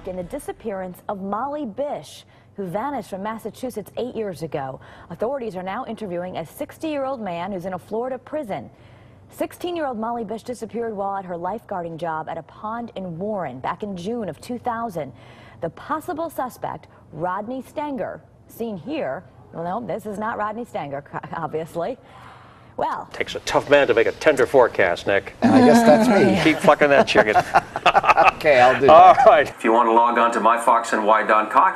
in the disappearance of Molly Bish, who vanished from Massachusetts 8 years ago. Authorities are now interviewing a 60-year-old man who's in a Florida prison. 16-year-old Molly Bish disappeared while at her lifeguarding job at a pond in Warren back in June of 2000. The possible suspect, Rodney Stanger, seen here. Well, no, this is not Rodney Stanger, obviously. Well, takes a tough man to make a tender forecast, Nick. And I guess that's me. Keep fucking that chicken. Okay, I'll do that. All right. If you want to log on to myfoxandwhy.com,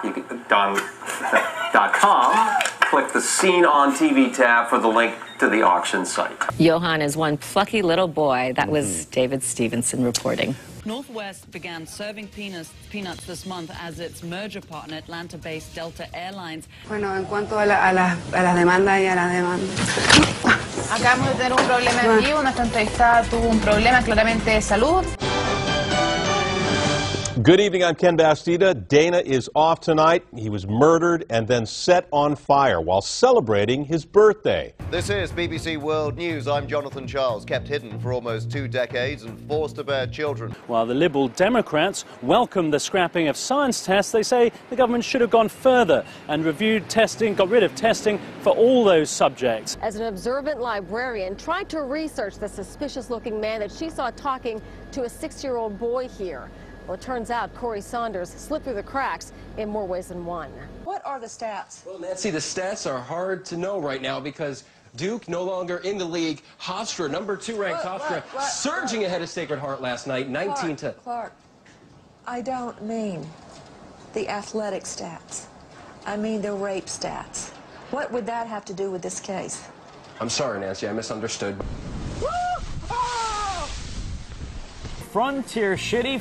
click the Seen on TV tab for the link to the auction site. Johan is one plucky little boy. That was David Stevenson reporting. Northwest began serving peanuts this month as its merger partner, Atlanta-based Delta Airlines. Bueno, en cuanto a las demandas y a la demanda. Acabamos de tener un problema en vivo. Nuestra entrevistada tuvo un problema claramente de salud. Good evening, I'm Ken Bastida. Dana is off tonight. He was murdered and then set on fire while celebrating his birthday. This is BBC World News. I'm Jonathan Charles, kept hidden for almost 2 decades and forced to bear children. While the Liberal Democrats welcome the scrapping of science tests, they say the government should have gone further and reviewed testing, got rid of testing for all those subjects. As an observant librarian tried to research the suspicious-looking man that she saw talking to a 6-year-old boy here. Well, it turns out Corey Saunders slipped through the cracks in more ways than one. What are the stats? Well, Nancy, the stats are hard to know right now because Duke no longer in the league. Hofstra, number 2 ranked Hofstra, surging ahead of Sacred Heart last night, 19 to... Clark, I don't mean the athletic stats. I mean the rape stats. What would that have to do with this case? I'm sorry, Nancy, I misunderstood. Frontier city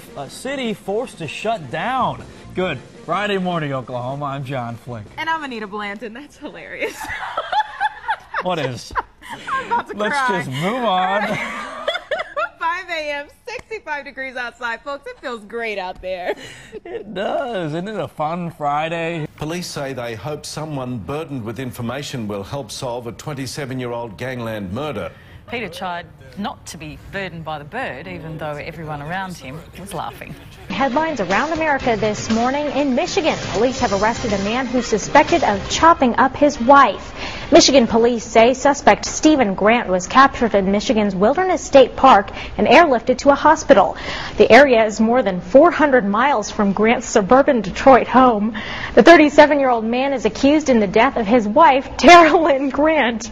forced to shut down. Good Friday morning, Oklahoma. I'm John Flink. And I'm Anita Blanton. That's hilarious. What is? I'm about to Let's cry. just move on. 5 a.m., 65 degrees outside, folks. It feels great out there. It does. Isn't it a fun Friday? Police say they hope someone burdened with information will help solve a 27-year-old gangland murder. Peter tried not to be burdened by the bird, even though everyone around him was laughing. Headlines around America this morning. In Michigan, police have arrested a man who's suspected of chopping up his wife. Michigan police say suspect Stephen Grant was captured in Michigan's Wilderness State Park and airlifted to a hospital. The area is more than 400 miles from Grant's suburban Detroit home. The 37-year-old man is accused in the death of his wife, Tara Lynn Grant.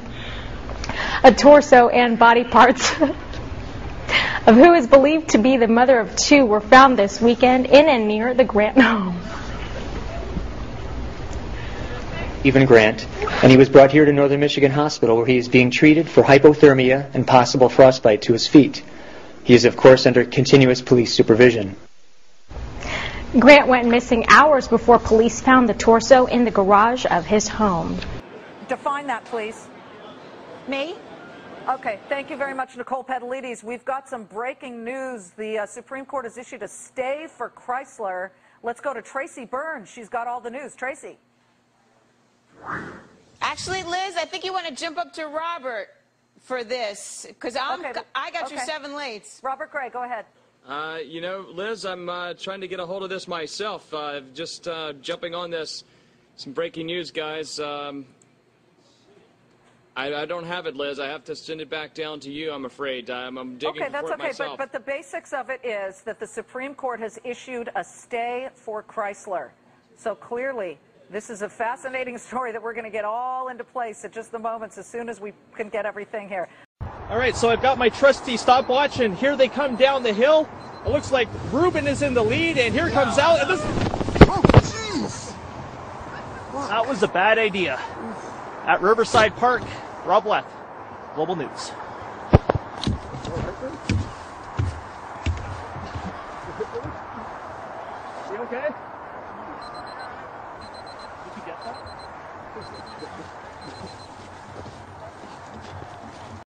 A torso and body parts of who is believed to be the mother of 2 were found this weekend in and near the Grant home. Stephen Grant, and he was brought here to Northern Michigan Hospital where he is being treated for hypothermia and possible frostbite to his feet. He is, of course, under continuous police supervision. Grant went missing hours before police found the torso in the garage of his home. Define that, please. Me? Okay, thank you very much, Nicole Pedalides. We've got some breaking news. The Supreme Court has issued a stay for Chrysler. Let's go to Tracy Burns. She's got all the news. Tracy. Actually, Liz, I think you want to jump up to Robert for this, because I got your 7 lates. Robert Gray, go ahead. You know, Liz, I'm trying to get a hold of this myself. Just jumping on this. Some breaking news, guys. I don't have it, Liz. I have to send it back down to you, I'm afraid. I'm digging Okay, that's for it okay, myself. but the basics of it is that the Supreme Court has issued a stay for Chrysler. So clearly, this is a fascinating story that we're going to get all into place at just the moments as soon as we can get everything here. All right, so I've got my trusty stopwatch, and here they come down the hill. It looks like Ruben is in the lead, and here comes Al. And this... Oh, jeez! That was a bad idea. At Riverside Park, Rob Leth, Global News. You okay? Did you get that?